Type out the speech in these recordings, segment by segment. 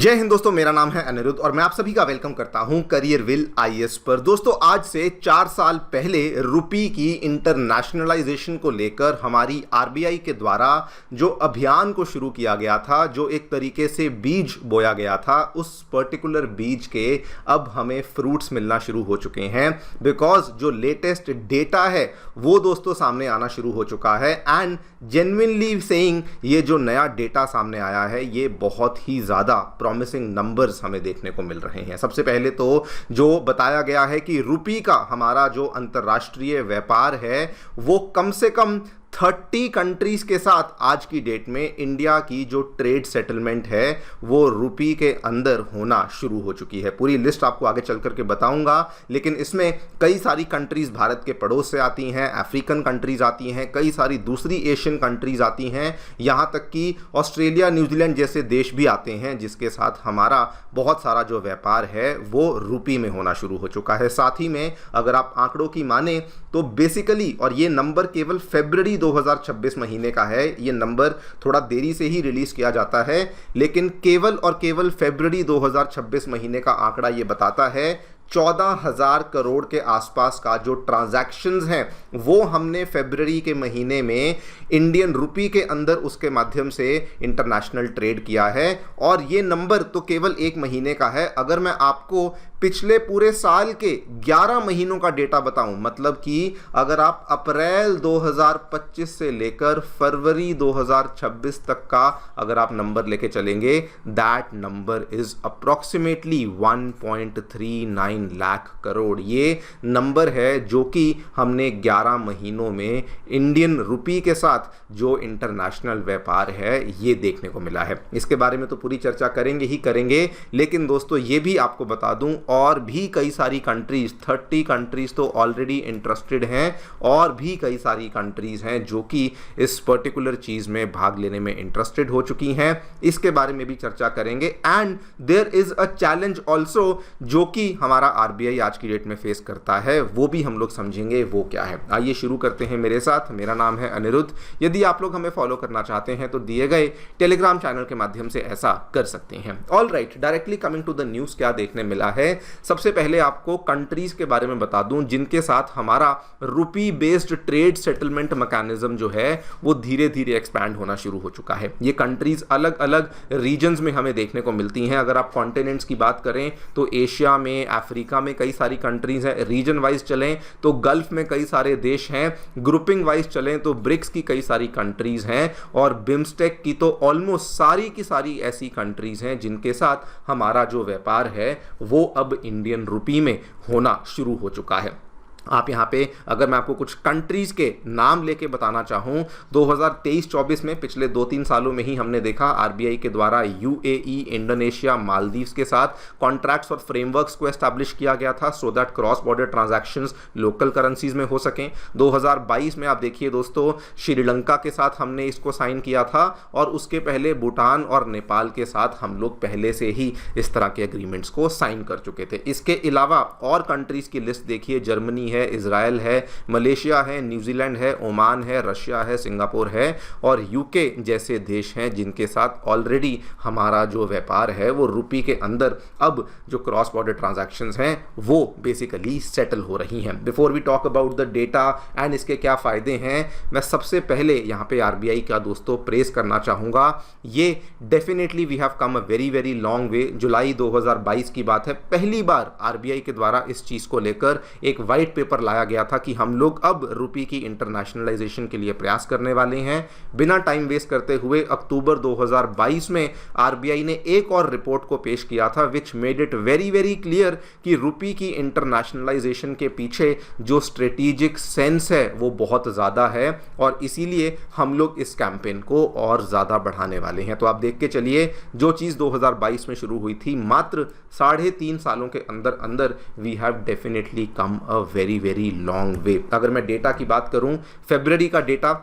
जय हिंद दोस्तों, मेरा नाम है अनिरुद्ध और मैं आप सभी का वेलकम करता हूं करियर विल आईएएस पर। दोस्तों, आज से 4 साल पहले रुपी की इंटरनेशनलाइजेशन को लेकर हमारी आरबीआई के द्वारा जो अभियान को शुरू किया गया था, जो एक तरीके से बीज बोया गया था, उस पर्टिकुलर बीज के अब हमें फ्रूट्स मिलना शुरू हो चुके हैं। बिकॉज जो लेटेस्ट डेटा है वो दोस्तों सामने आना शुरू हो चुका है एंड जेन्युइनली सेइंग ये जो नया डेटा सामने आया है ये बहुत ही ज़्यादा प्रॉमिसिंग नंबर्स हमें देखने को मिल रहे हैं। सबसे पहले तो जो बताया गया है कि रुपी का हमारा जो अंतर्राष्ट्रीय व्यापार है वो कम से कम 30 कंट्रीज के साथ आज की डेट में इंडिया की जो ट्रेड सेटलमेंट है वो रुपी के अंदर होना शुरू हो चुकी है। पूरी लिस्ट आपको आगे चल करके बताऊंगा, लेकिन इसमें कई सारी कंट्रीज भारत के पड़ोस से आती हैं, अफ्रीकन कंट्रीज आती हैं, कई सारी दूसरी एशियन कंट्रीज आती हैं, यहाँ तक कि ऑस्ट्रेलिया, न्यूजीलैंड जैसे देश भी आते हैं, जिसके साथ हमारा बहुत सारा जो व्यापार है वो रुपी में होना शुरू हो चुका है। साथ ही में अगर आप आंकड़ों की माने तो बेसिकली, और ये नंबर केवल फरवरी 2026 महीने का है, ये नंबर थोड़ा देरी से ही रिलीज किया जाता है, लेकिन केवल और केवल फरवरी 2026 महीने का आंकड़ा ये बताता है 14,000 करोड़ के आसपास का जो ट्रांजैक्शंस हैं वो हमने फरवरी के महीने में इंडियन रुपी के अंदर उसके माध्यम से इंटरनेशनल ट्रेड किया है। और ये नंबर तो केवल एक महीने का है। अगर मैं आपको पिछले पूरे साल के 11 महीनों का डेटा बताऊं, मतलब कि अगर आप अप्रैल 2025 से लेकर फरवरी 2026 तक का अगर आप नंबर लेके चलेंगे, that number is approximately 1.39 lakh crore. ये नंबर है जो कि हमने 11 महीनों में इंडियन रुपी के साथ जो इंटरनेशनल व्यापार है ये देखने को मिला है। इसके बारे में तो पूरी चर्चा करेंगे ही करेंगे, लेकिन दोस्तों ये भी आपको बता दूं और भी कई सारी कंट्रीज, 30 कंट्रीज तो ऑलरेडी इंटरेस्टेड हैं और भी कई सारी कंट्रीज हैं जो कि इस पर्टिकुलर चीज में भाग लेने में इंटरेस्टेड हो चुकी हैं। इसके बारे में भी चर्चा करेंगे and there is a challenge also जो कि हमारा आरबीआई आज की डेट में फेस करता है, वो भी हम लोग समझेंगे वो क्या है। आइए शुरू करते हैं मेरे साथ। मेरा नाम है अनिरुद्ध। यदि आप लोग हमें फॉलो करना चाहते हैं तो दिए गए टेलीग्राम चैनल के माध्यम से ऐसा कर सकते हैं। All right, directly coming to the news, क्या देखने मिला है। सबसे पहले आपको कंट्रीज के बारे में बता दूं जिनके साथ हमारा रुपी बेस्ड ट्रेड सेटलमेंट मैकेनिज्म जो है वो धीरे धीरे एक्सपैंड होना शुरू हो चुका है। ये कंट्रीज अलग अलग रीजन्स में हमें देखने को मिलती हैं। अगर आप कॉन्टिनेंट्स की बात करें तो एशिया में, अफ्रीका में कई सारी कंट्रीज हैं। रीजन वाइज चलें तो गल्फ में कई सारे देश हैं। ग्रुपिंग वाइज चलें तो ब्रिक्स की कई सारी कंट्रीज हैं और बिम्स्टेक की तो ऑलमोस्ट सारी की सारी ऐसी कंट्रीज हैं जिनके साथ हमारा जो व्यापार है वो अब इंडियन रुपी में होना शुरू हो चुका है। आप यहाँ पे अगर मैं आपको कुछ कंट्रीज के नाम लेके बताना चाहूँ, 2023-24 में पिछले 2-3 सालों में ही हमने देखा आरबीआई के द्वारा यूएई, इंडोनेशिया, मालदीव्स के साथ कॉन्ट्रैक्ट्स और फ्रेमवर्क्स को एस्टैब्लिश किया गया था so that cross border transactions local currencies में हो सकें। 2022 में आप देखिए दोस्तों, श्रीलंका के साथ हमने इसको साइन किया था और उसके पहले भूटान और नेपाल के साथ हम लोग पहले से ही इस तरह के एग्रीमेंट्स को साइन कर चुके थे। इसके अलावा और कंट्रीज की लिस्ट देखिए, जर्मनी है, इजराइल है, मलेशिया है, न्यूजीलैंड है, ओमान है, रशिया है, सिंगापुर है और यूके जैसे देश हैं जिनके साथ ऑलरेडी हमारा जो व्यापार है वो रुपी के अंदर अब जो क्रॉस बॉर्डर ट्रांजैक्शंस हैं वो बेसिकली सेटल हो रही हैं। Before we talk about the data and इसके क्या फायदे हैं, मैं सबसे पहले यहाँ पे आरबीआई का दोस्तों प्रेस करना चाहूँगा। ये definitely we have come a very very long way. जुलाई 2022 की बात है, पहली बार आरबीआई के द्वारा इस चीज़ को लेकर एक वाइट पेपर लाया गया था कि हम लोग अब रुपी की इंटरनेशनलाइजेशन के लिए प्रयास करने वाले हैं। बिना टाइम वेस्ट करते हुए अक्टूबर 2022 में आरबीआई ने एक और रिपोर्ट को पेश किया था which made it very very clear कि रुपी की इंटरनेशनलाइजेशन के पीछे जो स्ट्रेटेजिक सेंस है वो बहुत ज़्यादा है और इसीलिए हम लोग इस कैंपेन को और ज़्यादा बढ़ाने वाले हैं। तो आप देख के चलिए, जो चीज़ 2022 में शुरू हुई थी, मात्र 3.5 सालों के अंदर अंदर we have definitely come a very very long way. अगर मैं डेटा की बात करूं, फरवरी का डेटा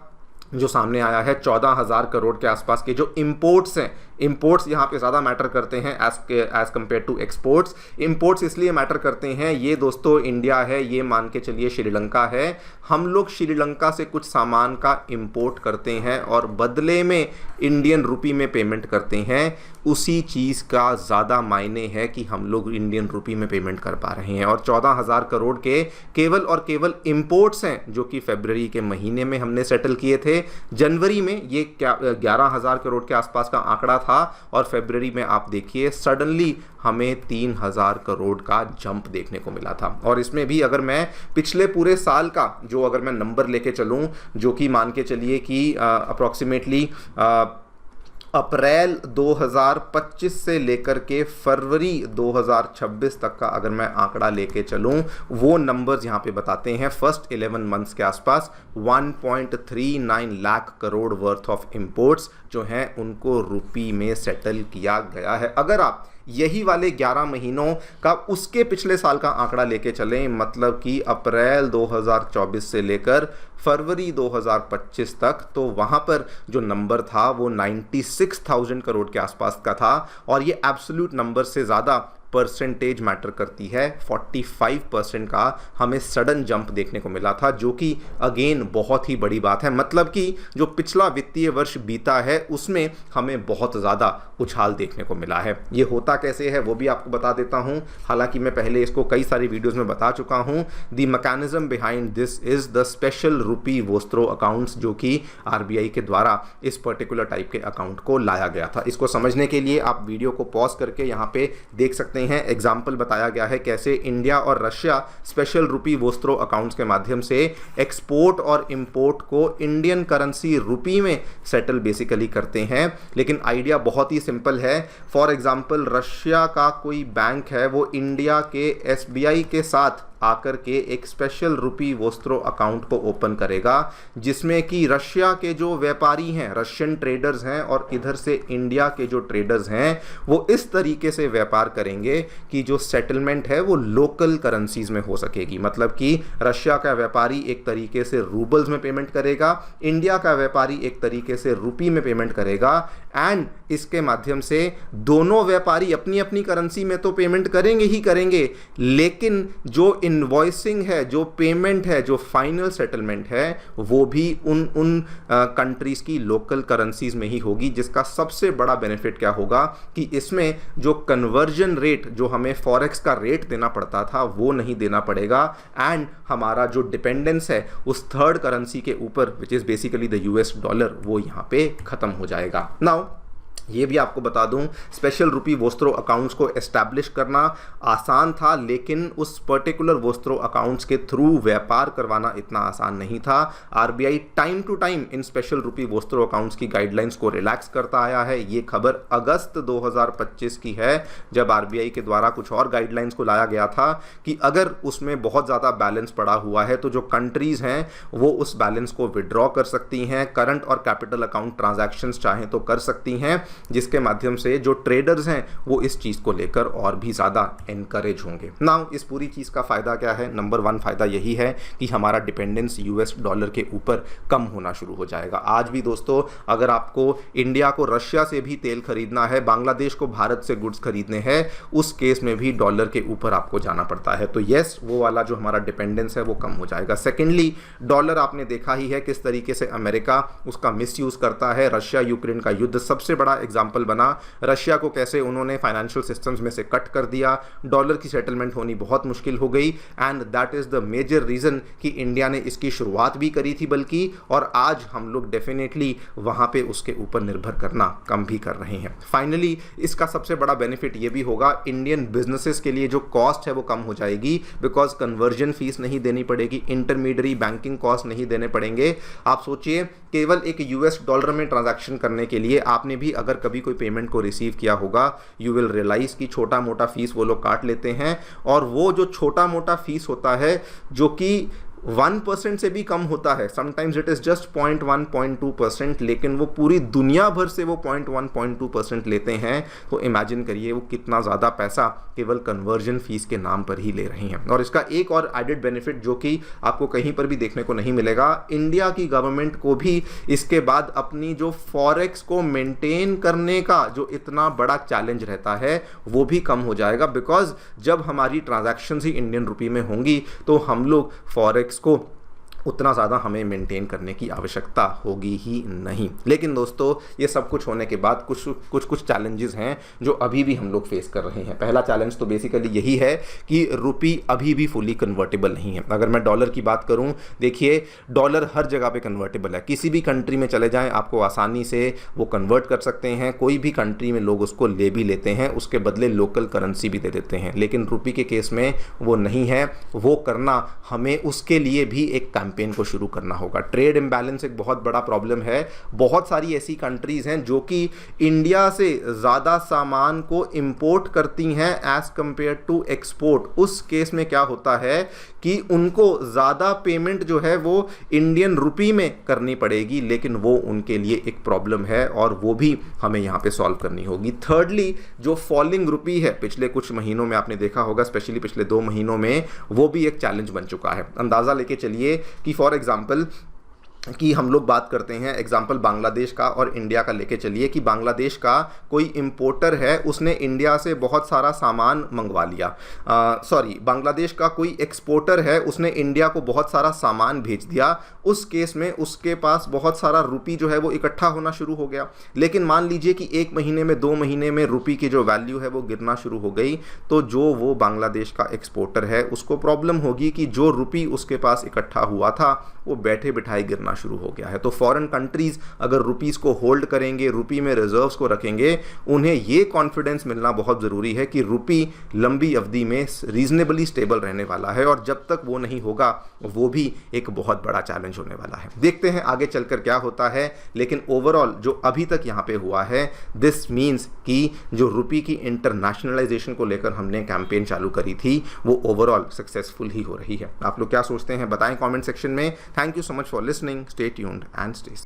जो सामने आया है 14,000 करोड़ के आसपास के जो इंपोर्ट्स हैं, इंपोर्ट्स यहाँ पे ज़्यादा मैटर करते हैं as compare to exports. Imports इसलिए मैटर करते हैं, ये दोस्तों इंडिया है, ये मान के चलिए श्रीलंका है, हम लोग श्रीलंका से कुछ सामान का इंपोर्ट करते हैं और बदले में इंडियन रुपी में पेमेंट करते हैं। उसी चीज़ का ज़्यादा मायने है कि हम लोग इंडियन रुपी में पेमेंट कर पा रहे हैं। और 14,000 करोड़ के केवल और केवल इंपोर्ट्स हैं जो कि फरवरी के महीने में हमने सेटल किए थे। जनवरी में ये 11,000 करोड़ के आसपास का आंकड़ा था और फरवरी में आप देखिए सडनली हमें 3,000 करोड़ का जंप देखने को मिला था। और इसमें भी अगर मैं पिछले पूरे साल का जो अगर मैं नंबर लेके चलूं, जो कि मान के चलिए कि अप्रॉक्सीमेटली अप्रैल 2025 से लेकर के फरवरी 2026 तक का अगर मैं आंकड़ा लेके चलूं, वो नंबर्स यहाँ पे बताते हैं फर्स्ट 11 मंथ्स के आसपास 1.39 lakh crore worth of imports जो हैं उनको रुपी में सेटल किया गया है। अगर आप यही वाले 11 महीनों का उसके पिछले साल का आंकड़ा लेके चलें, मतलब कि अप्रैल 2024 से लेकर फरवरी 2025 तक, तो वहाँ पर जो नंबर था वो 96,000 करोड़ के आसपास का था। और ये एब्सोल्यूट नंबर से ज़्यादा परसेंटेज मैटर करती है। 45% का हमें सडन जंप देखने को मिला था, जो कि अगेन बहुत ही बड़ी बात है। मतलब कि जो पिछला वित्तीय वर्ष बीता है उसमें हमें बहुत ज़्यादा उछाल देखने को मिला है। ये होता कैसे है वो भी आपको बता देता हूँ, हालांकि मैं पहले इसको कई सारी वीडियोज़ में बता चुका हूँ। The mechanism behind this is the special rupee vostro accounts, जो कि RBI के द्वारा इस पर्टिकुलर टाइप के अकाउंट को लाया गया था। इसको समझने के लिए आप वीडियो को पॉज करके यहाँ पे देख सकते हैं। एग्जाम्पल बताया गया है कैसे इंडिया और Russia special rupee vostro accounts के माध्यम से एक्सपोर्ट और इंपोर्ट को इंडियन करेंसी रुपी में सेटल बेसिकली करते हैं। लेकिन आइडिया बहुत ही सिंपल है। फॉर एग्जाम्पल रशिया का कोई बैंक है, वो इंडिया के SBI के साथ आकर के एक स्पेशल रुपी वोस्त्रो अकाउंट को ओपन करेगा, जिसमें कि रशिया के जो व्यापारी हैं, रशियन ट्रेडर्स हैं, और इधर से इंडिया के जो ट्रेडर्स हैं, वो इस तरीके से व्यापार करेंगे कि जो सेटलमेंट है वो लोकल करेंसीज में हो सकेगी। मतलब कि रशिया का व्यापारी एक तरीके से रूबल्स में पेमेंट करेगा, इंडिया का व्यापारी एक तरीके से रुपी में पेमेंट करेगा, एंड इसके माध्यम से दोनों व्यापारी अपनी अपनी करेंसी में तो पेमेंट करेंगे ही करेंगे, लेकिन जो इनवॉइसिंग है, जो पेमेंट है, जो फाइनल सेटलमेंट है, वो भी उन कंट्रीज की लोकल करेंसीज में ही होगी। जिसका सबसे बड़ा बेनिफिट क्या होगा कि इसमें जो कन्वर्जन रेट, जो हमें फॉरेक्स का रेट देना पड़ता था, वो नहीं देना पड़ेगा, एंड हमारा जो डिपेंडेंस है उस थर्ड करेंसी के ऊपर, which is basically the US dollar, वो यहाँ पे खत्म हो जाएगा। नाउ ये भी आपको बता दूं, स्पेशल रुपी वोस्त्रो अकाउंट्स को एस्टैब्लिश करना आसान था, लेकिन उस पर्टिकुलर वोस्त्रो अकाउंट्स के थ्रू व्यापार करवाना इतना आसान नहीं था। RBI टाइम टू टाइम इन स्पेशल रुपी वोस्त्रो अकाउंट्स की गाइडलाइंस को रिलैक्स करता आया है। ये खबर अगस्त 2025 की है, जब RBI के द्वारा कुछ और गाइडलाइंस को लाया गया था कि अगर उसमें बहुत ज़्यादा बैलेंस पड़ा हुआ है तो जो कंट्रीज़ हैं वो उस बैलेंस को विड्रॉ कर सकती हैं, करंट और कैपिटल अकाउंट ट्रांजैक्शंस चाहें तो कर सकती हैं, जिसके माध्यम से जो ट्रेडर्स हैं वो इस चीज़ को लेकर और भी ज़्यादा एनकरेज होंगे। नाउ इस पूरी चीज़ का फ़ायदा क्या है? नंबर 1 फ़ायदा यही है कि हमारा डिपेंडेंस US डॉलर के ऊपर कम होना शुरू हो जाएगा। आज भी दोस्तों, अगर आपको इंडिया को रशिया से भी तेल खरीदना है, बांग्लादेश को भारत से गुड्स खरीदने हैं, उस केस में भी डॉलर के ऊपर आपको जाना पड़ता है। तो येस, वो वाला जो हमारा डिपेंडेंस है वो कम हो जाएगा। सेकेंडली, डॉलर आपने देखा ही है किस तरीके से अमेरिका उसका मिसयूज़ करता है। रशिया यूक्रेन का युद्ध सबसे बड़ा एग्जाम्पल बना, रशिया को कैसे उन्होंने फाइनेंशियल सिस्टम्स में से कट कर दिया, डॉलर की सेटलमेंट होनी बहुत मुश्किल हो गई, and that is the major reason कि इंडिया ने इसकी शुरुआत भी करी थी बल्कि, और आज हम लोग डेफिनेटली वहां पे उसके ऊपर निर्भर करना कम भी कर रहे हैं। फाइनली इसका सबसे बड़ा बेनिफिट ये भी होगा, इंडियन बिजनेसेस के लिए जो कॉस्ट है वो कम हो जाएगी, बिकॉज कन्वर्जन फीस नहीं देनी पड़ेगी, इंटरमीडियरी बैंकिंग कॉस्ट नहीं देने पड़ेंगे। आप सोचिए, केवल एक US डॉलर में ट्रांजैक्शन करने के लिए आपने भी अगर कभी कोई पेमेंट को रिसीव किया होगा, यू विल रियलाइज कि छोटा मोटा फीस वो लोग काट लेते हैं, और वो जो छोटा मोटा फीस होता है जो कि 1% से भी कम होता है, समटाइम्स इट इज़ जस्ट 0.1-0.2%, लेकिन वो पूरी दुनिया भर से वो 0.1-0.2% लेते हैं। तो इमेजिन करिए वो कितना ज़्यादा पैसा केवल कन्वर्जन फीस के नाम पर ही ले रहे हैं। और इसका एक और एडेड बेनिफिट जो कि आपको कहीं पर भी देखने को नहीं मिलेगा, इंडिया की गवर्नमेंट को भी इसके बाद अपनी जो फॉरेक्स को मेंटेन करने का जो इतना बड़ा चैलेंज रहता है वो भी कम हो जाएगा, बिकॉज जब हमारी ट्रांजैक्शंस ही इंडियन रुपी में होंगी तो हम लोग फॉरेक्स को उतना ज़्यादा हमें मेंटेन करने की आवश्यकता होगी ही नहीं। लेकिन दोस्तों ये सब कुछ होने के बाद कुछ चैलेंजेस हैं जो अभी भी हम लोग फेस कर रहे हैं। पहला चैलेंज तो बेसिकली यही है कि रुपी अभी भी फुली कन्वर्टेबल नहीं है। अगर मैं डॉलर की बात करूं, देखिए डॉलर हर जगह पे कन्वर्टेबल है, किसी भी कंट्री में चले जाएं आपको आसानी से वो कन्वर्ट कर सकते हैं, कोई भी कंट्री में लोग उसको ले भी लेते हैं, उसके बदले लोकल करेंसी भी दे देते हैं। लेकिन रुपी के केस में वो नहीं है। वो करना हमें उसके लिए भी एक कैंपेन को शुरू करना होगा। ट्रेड इम्बैलेंस एक बहुत बड़ा प्रॉब्लम है। बहुत सारी ऐसी कंट्रीज हैं जो कि इंडिया से ज़्यादा सामान को इंपोर्ट करती हैं एज कंपेयर टू एक्सपोर्ट। उस केस में क्या होता है कि उनको ज़्यादा पेमेंट जो है वो इंडियन रुपी में करनी पड़ेगी, लेकिन वो उनके लिए एक प्रॉब्लम है और वो भी हमें यहाँ पे सॉल्व करनी होगी। थर्डली, जो फॉलिंग रुपी है पिछले कुछ महीनों में आपने देखा होगा, स्पेशली पिछले 2 महीनों में, वो भी एक चैलेंज बन चुका है। अंदाज़ा लेके चलिए कि फॉर एग्जाम्पल कि हम लोग बात करते हैं एग्जाम्पल बांग्लादेश का और इंडिया का लेके चलिए कि बांग्लादेश का कोई इंपोर्टर है, उसने इंडिया से बहुत सारा सामान मंगवा लिया। बांग्लादेश का कोई एक्सपोर्टर है, उसने इंडिया को बहुत सारा सामान भेज दिया। उस केस में उसके पास बहुत सारा रुपी जो है वो इकट्ठा होना शुरू हो गया। लेकिन मान लीजिए कि 1 महीने में 2 महीने में रुपी की जो वैल्यू है वो गिरना शुरू हो गई, तो जो वो बांग्लादेश का एक्सपोर्टर है उसको प्रॉब्लम होगी कि जो रुपी उसके पास इकट्ठा हुआ था वो बैठे बिठाए गिरना शुरू हो गया है। तो फॉरेन कंट्रीज अगर रुपीस को होल्ड करेंगे, रुपी में रिजर्व्स को रखेंगे, उन्हें ये कॉन्फिडेंस मिलना बहुत ज़रूरी है कि रुपी लंबी अवधि में रीजनेबली स्टेबल रहने वाला है, और जब तक वो नहीं होगा वो भी एक बहुत बड़ा चैलेंज होने वाला है। देखते हैं आगे चलकर क्या होता है। लेकिन ओवरऑल जो अभी तक यहाँ पे हुआ है, दिस मीन्स कि जो रुपी की इंटरनेशनलाइजेशन को लेकर हमने कैंपेन चालू करी थी वो ओवरऑल सक्सेसफुल ही हो रही है। आप लोग क्या सोचते हैं बताएं कमेंट सेक्शन में। Thank you so much for listening. Stay tuned and stay safe.